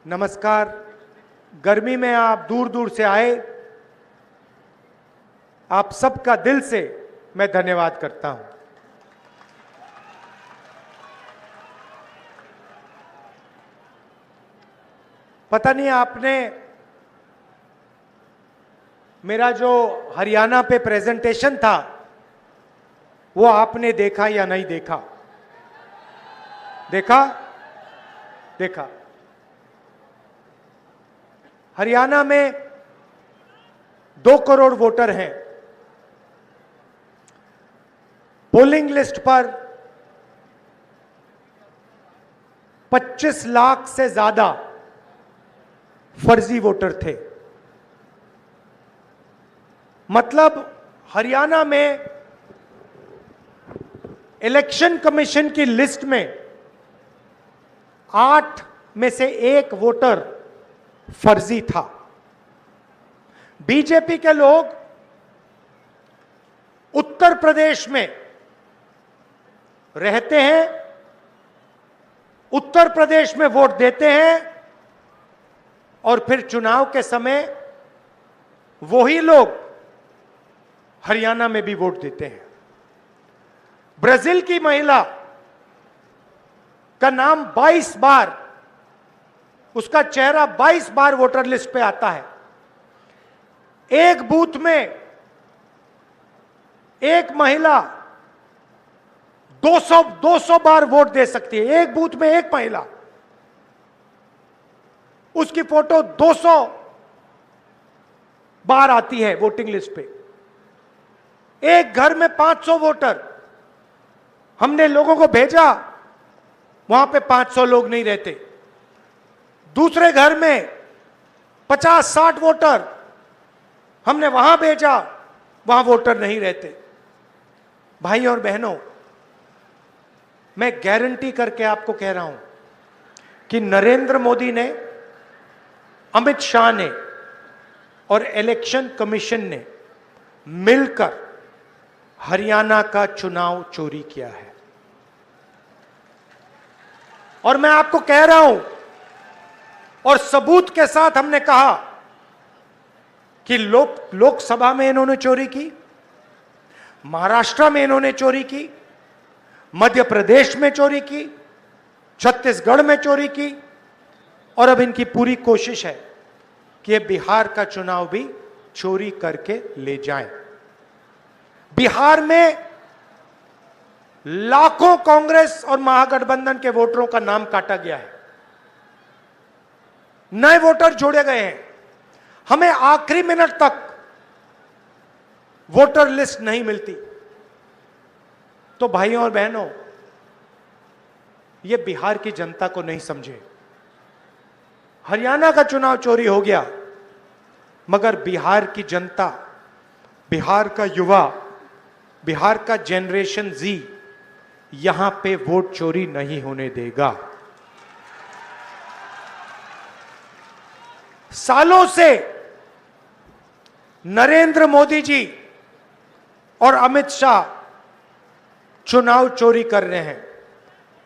नमस्कार। गर्मी में आप दूर दूर से आए, आप सबका दिल से मैं धन्यवाद करता हूं। पता नहीं आपने मेरा जो हरियाणा पे प्रेजेंटेशन था वो आपने देखा या नहीं देखा? देखा? देखा। हरियाणा में 2 करोड़ वोटर हैं। पोलिंग लिस्ट पर 25 लाख से ज्यादा फर्जी वोटर थे। मतलब हरियाणा में इलेक्शन कमीशन की लिस्ट में 8 में से 1 वोटर फर्जी था। बीजेपी के लोग उत्तर प्रदेश में रहते हैं, उत्तर प्रदेश में वोट देते हैं और फिर चुनाव के समय वही लोग हरियाणा में भी वोट देते हैं। ब्राजील की महिला का नाम 22 बार, उसका चेहरा 22 बार वोटर लिस्ट पे आता है। एक बूथ में एक महिला 200 बार वोट दे सकती है। एक बूथ में एक महिला, उसकी फोटो 200 बार आती है वोटिंग लिस्ट पे। एक घर में 500 वोटर, हमने लोगों को भेजा, वहां पे 500 लोग नहीं रहते। दूसरे घर में 50-60 वोटर, हमने वहां भेजा, वहां वोटर नहीं रहते। भाई और बहनों, मैं गारंटी करके आपको कह रहा हूं कि नरेंद्र मोदी ने, अमित शाह ने और इलेक्शन कमीशन ने मिलकर हरियाणा का चुनाव चोरी किया है। और मैं आपको कह रहा हूं और सबूत के साथ हमने कहा कि लोकसभा में इन्होंने चोरी की, महाराष्ट्र में इन्होंने चोरी की, मध्य प्रदेश में चोरी की, छत्तीसगढ़ में चोरी की, और अब इनकी पूरी कोशिश है कि ये बिहार का चुनाव भी चोरी करके ले जाएं। बिहार में लाखों कांग्रेस और महागठबंधन के वोटरों का नाम काटा गया है, नए वोटर जोड़े गए हैं। हमें आखिरी मिनट तक वोटर लिस्ट नहीं मिलती। तो भाइयों और बहनों, यह बिहार की जनता को नहीं समझे। हरियाणा का चुनाव चोरी हो गया, मगर बिहार की जनता, बिहार का युवा, बिहार का जनरेशन जी यहां पे वोट चोरी नहीं होने देगा। सालों से नरेंद्र मोदी जी और अमित शाह चुनाव चोरी कर रहे हैं।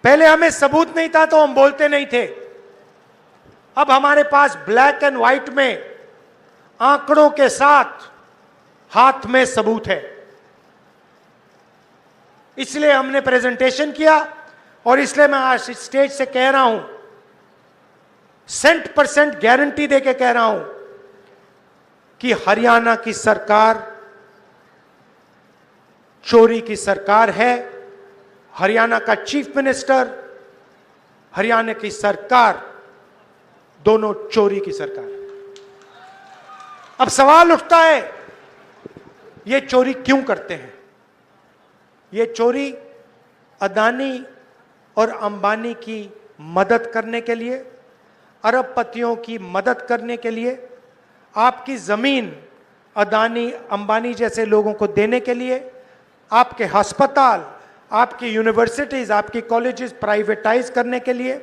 पहले हमें सबूत नहीं था तो हम बोलते नहीं थे। अब हमारे पास ब्लैक एंड व्हाइट में आंकड़ों के साथ हाथ में सबूत है। इसलिए हमने प्रेजेंटेशन किया और इसलिए मैं आज स्टेज से कह रहा हूं, 100% गारंटी देके कह रहा हूं कि हरियाणा की सरकार चोरी की सरकार है। हरियाणा का चीफ मिनिस्टर, हरियाणा की सरकार, दोनों चोरी की सरकार। अब सवाल उठता है, ये चोरी क्यों करते हैं? ये चोरी अदानी और अंबानी की मदद करने के लिए, अरबपतियों की मदद करने के लिए, आपकी जमीन अदानी अंबानी जैसे लोगों को देने के लिए, आपके अस्पताल, आपकी यूनिवर्सिटीज, आपकी कॉलेजेस प्राइवेटाइज करने के लिए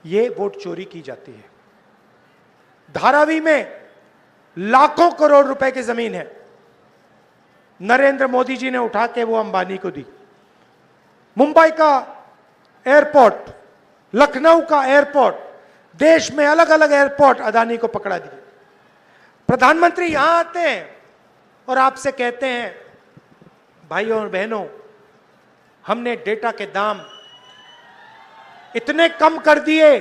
ये वोट चोरी की जाती है। धारावी में लाखों करोड़ रुपए की जमीन है, नरेंद्र मोदी जी ने उठा के वो अंबानी को दी। मुंबई का एयरपोर्ट लखनऊ का एयरपोर्ट, देश में अलग अलग एयरपोर्ट अदानी को पकड़ा दिए। प्रधानमंत्री यहां आते हैं और आपसे कहते हैं भाइयों और बहनों, हमने डेटा के दाम इतने कम कर दिए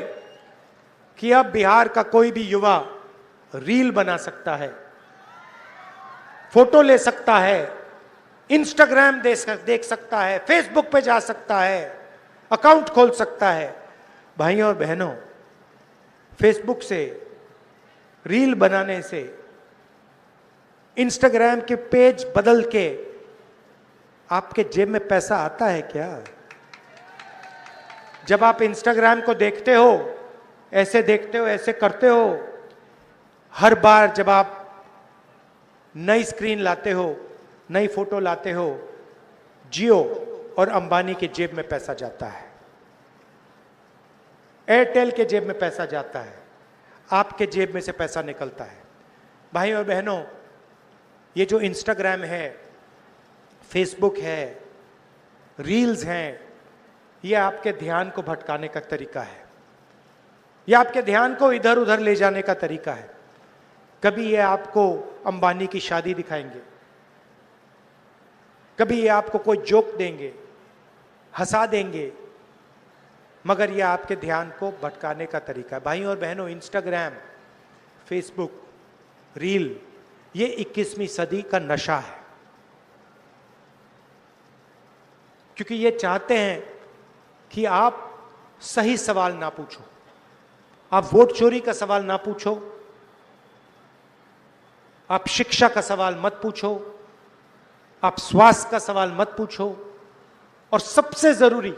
कि अब बिहार का कोई भी युवा रील बना सकता है, फोटो ले सकता है, इंस्टाग्राम देख सकता है, फेसबुक पे जा सकता है, अकाउंट खोल सकता है। भाइयों और बहनों, फेसबुक से, रील बनाने से, इंस्टाग्राम के पेज बदल के आपके जेब में पैसा आता है क्या? जब आप इंस्टाग्राम को देखते हो, ऐसे देखते हो, ऐसे करते हो, हर बार जब आप नई स्क्रीन लाते हो, नई फोटो लाते हो, जियो और अंबानी के जेब में पैसा जाता है, एयरटेल के जेब में पैसा जाता है, आपके जेब में से पैसा निकलता है। भाइयों और बहनों, ये जो इंस्टाग्राम है, फेसबुक है, रील्स हैं, ये आपके ध्यान को भटकाने का तरीका है, ये आपके ध्यान को इधर उधर ले जाने का तरीका है। कभी ये आपको अंबानी की शादी दिखाएंगे, कभी ये आपको कोई जोक देंगे, हंसा देंगे, मगर ये आपके ध्यान को भटकाने का तरीका है। भाइयों और बहनों, इंस्टाग्राम, फेसबुक, रील, ये 21वीं सदी का नशा है, क्योंकि ये चाहते हैं कि आप सही सवाल ना पूछो, आप वोट चोरी का सवाल ना पूछो, आप शिक्षा का सवाल मत पूछो, आप स्वास्थ्य का सवाल मत पूछो, और सबसे जरूरी,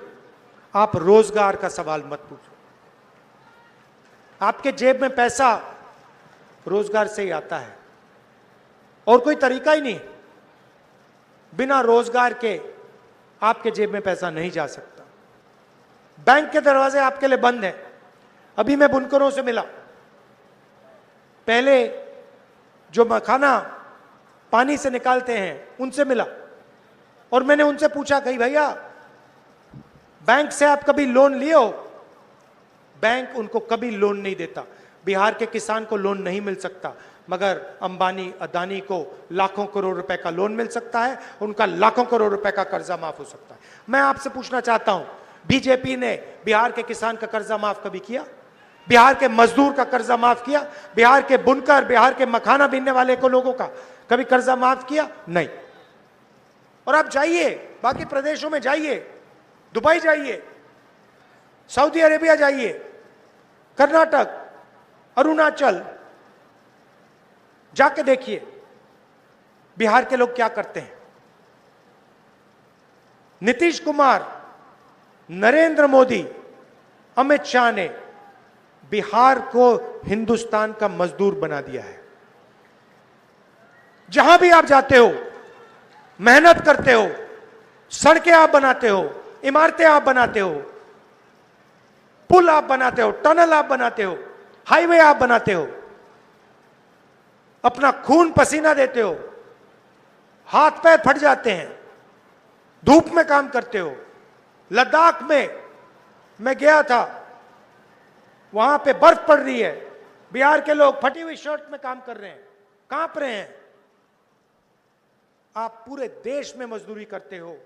आप रोजगार का सवाल मत पूछो। आपके जेब में पैसा रोजगार से ही आता है, और कोई तरीका ही नहीं। बिना रोजगार के आपके जेब में पैसा नहीं जा सकता। बैंक के दरवाजे आपके लिए बंद हैं। अभी मैं बुनकरों से मिला, पहले जो मखाना पानी से निकालते हैं उनसे मिला, और मैंने उनसे पूछा, कहीं भैया बैंक से आप कभी लोन लिए हो? बैंक उनको कभी लोन नहीं देता। बिहार के किसान को लोन नहीं मिल सकता, मगर अंबानी, अदानी को लाखों करोड़ रुपए का लोन मिल सकता है, उनका लाखों करोड़ रुपए का कर्जा माफ हो सकता है। मैं आपसे पूछना चाहता हूं, बीजेपी ने बिहार के किसान का कर्जा माफ कभी किया? बिहार के मजदूर का कर्जा माफ किया? बिहार के बुनकर, बिहार के मखाना बीनने वाले को लोगों का कभी कर्जा माफ किया? नहीं। और आप जाइए, बाकी प्रदेशों में जाइए, दुबई जाइए, सऊदी अरेबिया जाइए, कर्नाटक, अरुणाचल, जाके देखिए बिहार के लोग क्या करते हैं। नीतीश कुमार, नरेंद्र मोदी, अमित शाह ने बिहार को हिंदुस्तान का मजदूर बना दिया है। जहां भी आप जाते हो, मेहनत करते हो, सड़कें आप बनाते हो, इमारतें आप बनाते हो, पुल आप बनाते हो, टनल आप बनाते हो, हाईवे आप बनाते हो, अपना खून पसीना देते हो, हाथ पैर फट जाते हैं, धूप में काम करते हो। लद्दाख में मैं गया था, वहां पे बर्फ पड़ रही है, बिहार के लोग फटी हुई शर्ट में काम कर रहे हैं, कांप रहे हैं। आप पूरे देश में मजदूरी करते हो,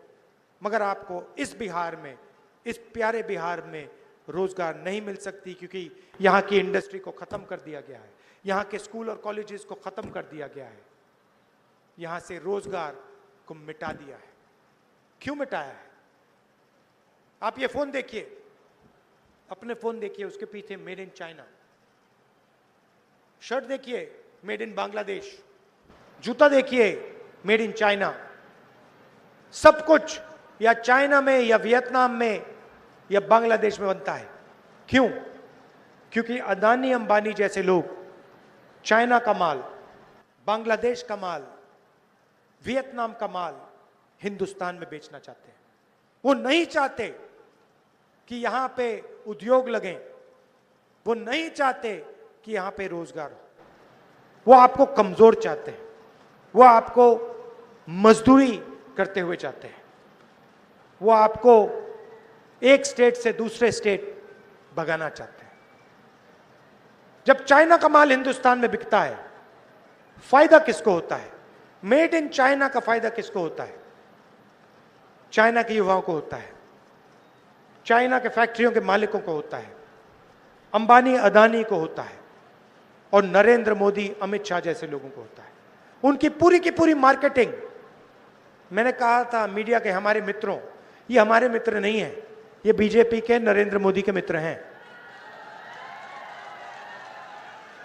मगर आपको इस बिहार में, इस प्यारे बिहार में रोजगार नहीं मिल सकती, क्योंकि यहां की इंडस्ट्री को खत्म कर दिया गया है, यहां के स्कूल और कॉलेजेस को खत्म कर दिया गया है, यहां से रोजगार को मिटा दिया है। क्यों मिटाया है? आप ये फोन देखिए, अपने फोन देखिए, उसके पीछे मेड इन चाइना, शर्ट देखिए मेड इन बांग्लादेश, जूता देखिए मेड इन चाइना। सब कुछ या चाइना में या वियतनाम में या बांग्लादेश में बनता है। क्यों? क्योंकि अदानी अंबानी जैसे लोग चाइना का माल, बांग्लादेश का माल, वियतनाम का माल हिंदुस्तान में बेचना चाहते हैं। वो नहीं चाहते कि यहां पे उद्योग लगें, वो नहीं चाहते कि यहां पे रोजगार हो, वो आपको कमजोर चाहते हैं, वो आपको मजदूरी करते हुए चाहते हैं, वो आपको एक स्टेट से दूसरे स्टेट भगाना चाहते हैं। जब चाइना का माल हिंदुस्तान में बिकता है, फायदा किसको होता है? मेड इन चाइना का फायदा किसको होता है? चाइना के युवाओं को होता है, चाइना के फैक्ट्रियों के मालिकों को होता है, अंबानी अदानी को होता है, और नरेंद्र मोदी अमित शाह जैसे लोगों को होता है। उनकी पूरी की पूरी मार्केटिंग, मैंने कहा था मीडिया के हमारे मित्रों, ये हमारे मित्र नहीं है, ये बीजेपी के नरेंद्र मोदी के मित्र हैं।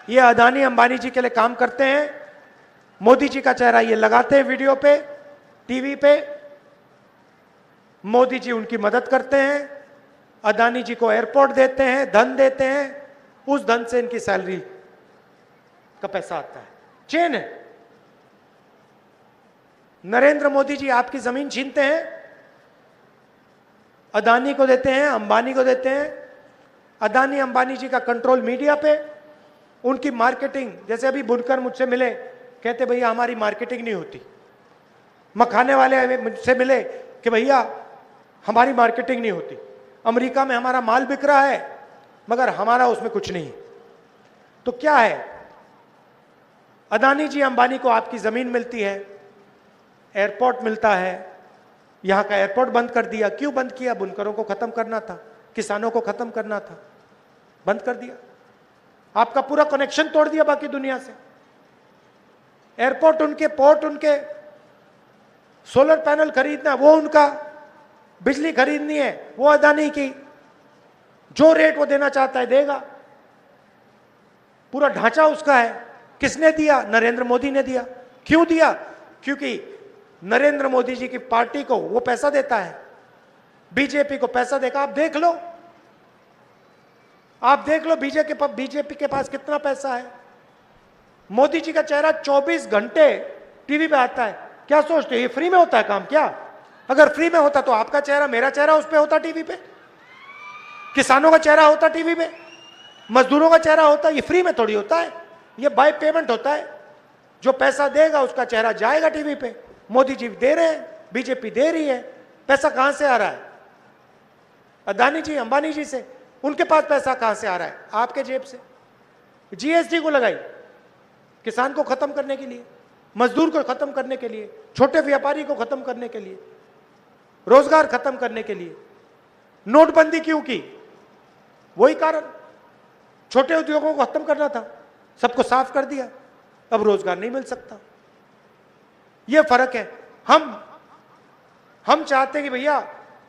ये अदानी अंबानी जी के लिए काम करते हैं। मोदी जी का चेहरा ये लगाते हैं वीडियो पे, टीवी पे, मोदी जी उनकी मदद करते हैं, अदानी जी को एयरपोर्ट देते हैं, धन देते हैं, उस धन से इनकी सैलरी का पैसा आता है। चेन है। नरेंद्र मोदी जी आपकी जमीन छीनते हैं, अदानी को देते हैं, अंबानी को देते हैं। अदानी अंबानी जी का कंट्रोल मीडिया पे, उनकी मार्केटिंग, जैसे अभी बुनकर मुझसे मिले, कहते भैया हमारी मार्केटिंग नहीं होती। मखाने वाले मुझसे मिले कि भैया हमारी मार्केटिंग नहीं होती, अमेरिका में हमारा माल बिक रहा है मगर हमारा उसमें कुछ नहीं। तो क्या है, अदानी जी अंबानी को आपकी जमीन मिलती है, एयरपोर्ट मिलता है, यहां का एयरपोर्ट बंद कर दिया। क्यों बंद किया? बुनकरों को खत्म करना था, किसानों को खत्म करना था, बंद कर दिया। आपका पूरा कनेक्शन तोड़ दिया बाकी दुनिया से। एयरपोर्ट उनके, पोर्ट उनके, सोलर पैनल खरीदना वो उनका, बिजली खरीदनी है वो अदानी की, जो रेट वो देना चाहता है देगा, पूरा ढांचा उसका है। किसने दिया? नरेंद्र मोदी ने दिया। क्यों दिया? क्योंकि नरेंद्र मोदी जी की पार्टी को वो पैसा देता है, बीजेपी को पैसा देगा। आप देख लो, आप देख लो बीजेपी के पास कितना पैसा है। मोदी जी का चेहरा 24 घंटे टीवी पे आता है। क्या सोचते हैं ये फ्री में होता है काम क्या? अगर फ्री में होता तो आपका चेहरा, मेरा चेहरा उस पे होता टीवी पे, किसानों का चेहरा होता टीवी पे, मजदूरों का चेहरा होता। ये फ्री में थोड़ी होता है, ये बाय पेमेंट होता है। जो पैसा देगा उसका चेहरा जाएगा टीवी पे। मोदी जी दे रहे हैं, बीजेपी दे रही है। पैसा कहां से आ रहा है? अदानी जी अंबानी जी से। उनके पास पैसा कहां से आ रहा है? आपके जेब से। जीएसटी को लगाई किसान को खत्म करने के लिए, मजदूर को खत्म करने के लिए, छोटे व्यापारी को खत्म करने के लिए, रोजगार खत्म करने के लिए। नोटबंदी क्यों की? वही कारण, छोटे उद्योगों को खत्म करना था, सबको साफ कर दिया, अब रोजगार नहीं मिल सकता। यह फर्क है। हम चाहते हैं कि भैया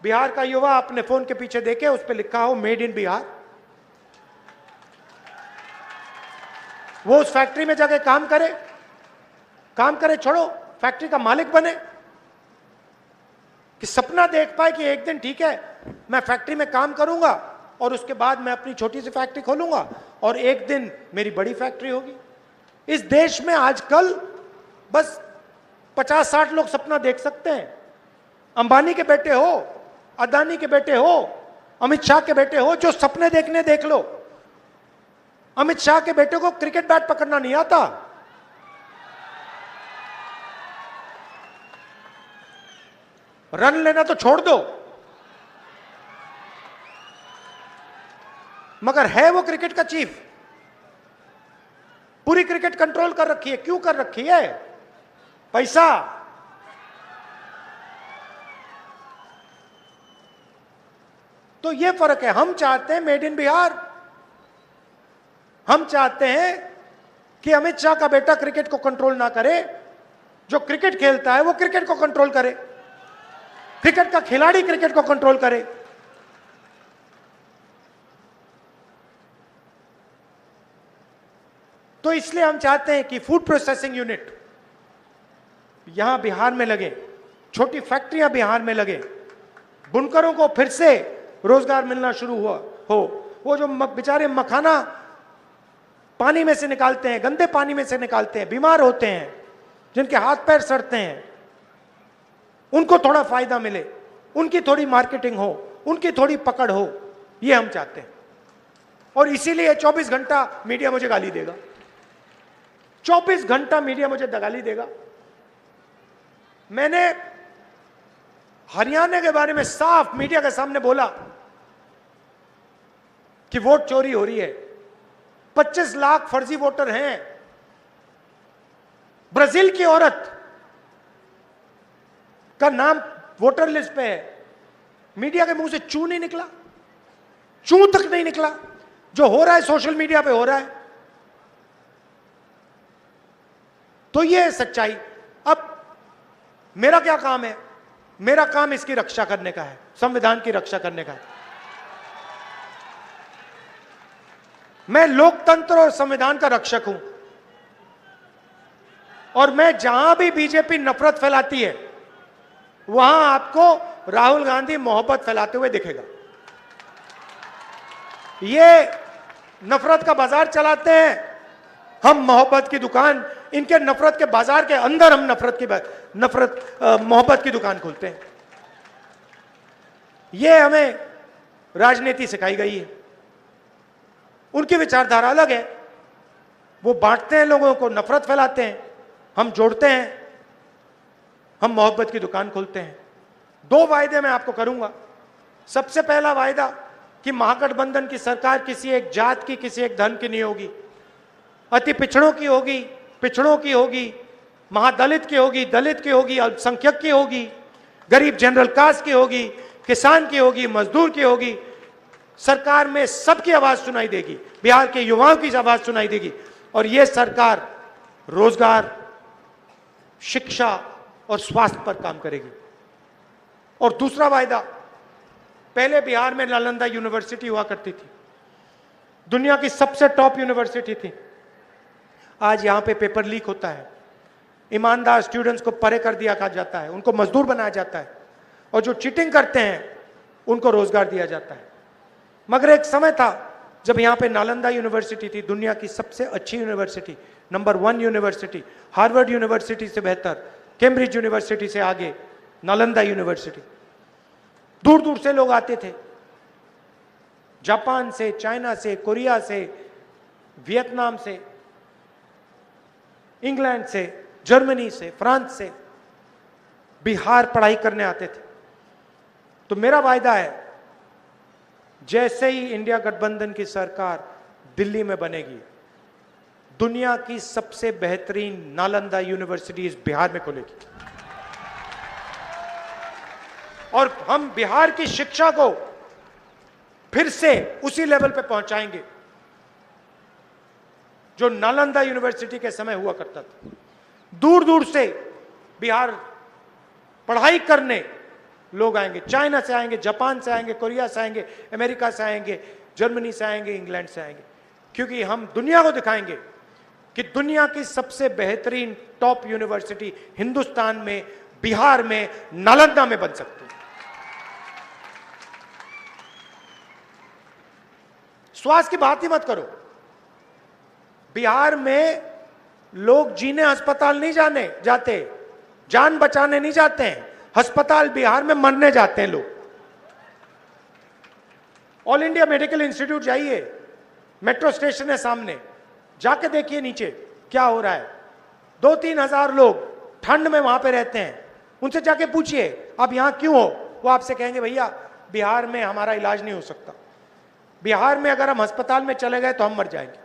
बिहार का युवा अपने फोन के पीछे देखे, उस पर लिखा हो मेड इन बिहार, वो उस फैक्ट्री में जाके काम करे, छोड़ो फैक्ट्री का मालिक बने, कि सपना देख पाए कि एक दिन ठीक है मैं फैक्ट्री में काम करूंगा और उसके बाद मैं अपनी छोटी सी फैक्ट्री खोलूंगा और एक दिन मेरी बड़ी फैक्ट्री होगी। इस देश में आजकल बस 50-60 लोग सपना देख सकते हैं। अंबानी के बेटे हो, अदानी के बेटे हो, अमित शाह के बेटे हो, जो सपने देखने देख लो। अमित शाह के बेटे को क्रिकेट बैट पकड़ना नहीं आता, रन लेना तो छोड़ दो, मगर है वो क्रिकेट का चीफ। पूरी क्रिकेट कंट्रोल कर रखी है। क्यों कर रखी है? पैसा। तो ये फर्क है। हम चाहते हैं मेड इन बिहार। हम चाहते हैं कि अमित शाह का बेटा क्रिकेट को कंट्रोल ना करे, जो क्रिकेट खेलता है वो क्रिकेट को कंट्रोल करे, क्रिकेट का खिलाड़ी क्रिकेट को कंट्रोल करे। तो इसलिए हम चाहते हैं कि फूड प्रोसेसिंग यूनिट यहां बिहार में लगे, छोटी फैक्ट्रियां बिहार में लगे, बुनकरों को फिर से रोजगार मिलना शुरू हो। वो जो बेचारे मखाना पानी में से निकालते हैं, गंदे पानी में से निकालते हैं, बीमार होते हैं, जिनके हाथ पैर सड़ते हैं, उनको थोड़ा फायदा मिले, उनकी थोड़ी मार्केटिंग हो, उनकी थोड़ी पकड़ हो, ये हम चाहते हैं। और इसीलिए 24 घंटा मीडिया मुझे गाली देगा, 24 घंटा मीडिया मुझे गाली देगा। मैंने हरियाणा के बारे में साफ मीडिया के सामने बोला, कि वोट चोरी हो रही है। 25 लाख फर्जी वोटर हैं। ब्राजील की औरत का नाम वोटर लिस्ट पे है, मीडिया के मुंह से चू नहीं निकला, चू तक नहीं निकला। जो हो रहा है सोशल मीडिया पे हो रहा है। तो ये है सच्चाई। अब मेरा क्या काम है? मेरा काम इसकी रक्षा करने का है, संविधान की रक्षा करने का है। मैं लोकतंत्र और संविधान का रक्षक हूं, और मैं जहां भी बीजेपी नफरत फैलाती है वहां आपको राहुल गांधी मोहब्बत फैलाते हुए दिखेगा। ये नफरत का बाजार चलाते हैं, हम मोहब्बत की दुकान, इनके नफरत के बाजार के अंदर हम मोहब्बत की दुकान खोलते हैं। ये हमें राजनीति सिखाई गई है। उनकी विचारधारा अलग है। वो बांटते हैं लोगों को, नफरत फैलाते हैं, हम जोड़ते हैं, हम मोहब्बत की दुकान खोलते हैं। 2 वायदे मैं आपको करूंगा। सबसे पहला वायदा कि महागठबंधन की सरकार किसी एक जात की, किसी एक धर्म की नहीं होगी। अति पिछड़ों की होगी, पिछड़ों की होगी, महादलित की होगी, दलित की होगी, अल्पसंख्यक की होगी, गरीब जनरल कास्ट की होगी, किसान की होगी, मजदूर की होगी। सरकार में सबकी आवाज सुनाई देगी, बिहार के युवाओं की आवाज सुनाई देगी। और यह सरकार रोजगार, शिक्षा और स्वास्थ्य पर काम करेगी। और दूसरा वायदा, पहले बिहार में नालंदा यूनिवर्सिटी हुआ करती थी, दुनिया की सबसे टॉप यूनिवर्सिटी थी। आज यहां पे पेपर लीक होता है, ईमानदार स्टूडेंट्स को परे कर दिया जाता है, उनको मजदूर बनाया जाता है, और जो चीटिंग करते हैं उनको रोजगार दिया जाता है। मगर एक समय था जब यहां पे नालंदा यूनिवर्सिटी थी, दुनिया की सबसे अच्छी university, number 1 university, Harvard university से बेहतर, कैम्ब्रिज यूनिवर्सिटी से आगे नालंदा यूनिवर्सिटी। दूर दूर से लोग आते थे, जापान से, चाइना से, कोरिया से, वियतनाम से, इंग्लैंड से, जर्मनी से, फ्रांस से बिहार पढ़ाई करने आते थे। तो मेरा वायदा है, जैसे ही इंडिया गठबंधन की सरकार दिल्ली में बनेगी, दुनिया की सबसे बेहतरीन नालंदा यूनिवर्सिटी इस बिहार में खुलेगी। और हम बिहार की शिक्षा को फिर से उसी लेवल पे पहुंचाएंगे जो नालंदा यूनिवर्सिटी के समय हुआ करता था। दूर दूर से बिहार पढ़ाई करने लोग आएंगे, चाइना से आएंगे, जापान से आएंगे, कोरिया से आएंगे, अमेरिका से आएंगे, जर्मनी से आएंगे, इंग्लैंड से आएंगे, क्योंकि हम दुनिया को दिखाएंगे कि दुनिया की सबसे बेहतरीन टॉप यूनिवर्सिटी हिंदुस्तान में, बिहार में, नालंदा में बन सकती है। स्वास्थ्य की बात ही मत करो। बिहार में लोग जीने अस्पताल नहीं जाते, जान बचाने नहीं जाते हैं, अस्पताल बिहार में मरने जाते हैं लोग। ऑल इंडिया मेडिकल इंस्टीट्यूट जाइए, मेट्रो स्टेशन है सामने, जाके देखिए नीचे क्या हो रहा है। 2-3 हजार लोग ठंड में वहां पे रहते हैं, उनसे जाके पूछिए आप यहां क्यों हो, वो आपसे कहेंगे भैया बिहार में हमारा इलाज नहीं हो सकता, बिहार में अगर हम अस्पताल में चले गए तो हम मर जाएंगे,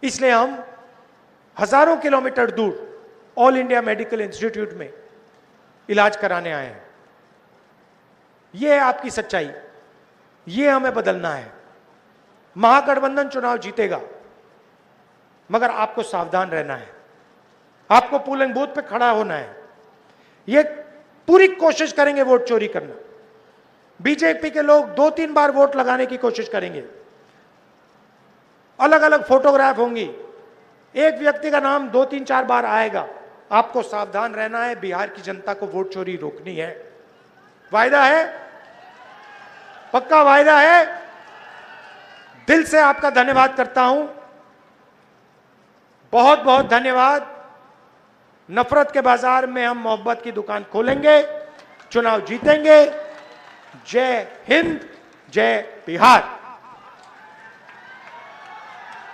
इसलिए हम हजारों किलोमीटर दूर ऑल इंडिया मेडिकल इंस्टीट्यूट में इलाज कराने आए हैं। यह है आपकी सच्चाई, ये हमें बदलना है। महागठबंधन चुनाव जीतेगा, मगर आपको सावधान रहना है, आपको पोलिंग बूथ पे खड़ा होना है। ये पूरी कोशिश करेंगे वोट चोरी करना। बीजेपी के लोग 2-3 बार वोट लगाने की कोशिश करेंगे, अलग अलग फोटोग्राफ होंगी, एक व्यक्ति का नाम 2-3-4 बार आएगा। आपको सावधान रहना है, बिहार की जनता को वोट चोरी रोकनी है। वायदा है, पक्का वायदा है। दिल से आपका धन्यवाद करता हूं, बहुत बहुत धन्यवाद। नफरत के बाजार में हम मोहब्बत की दुकान खोलेंगे, चुनाव जीतेंगे। जय हिंद, जय बिहार।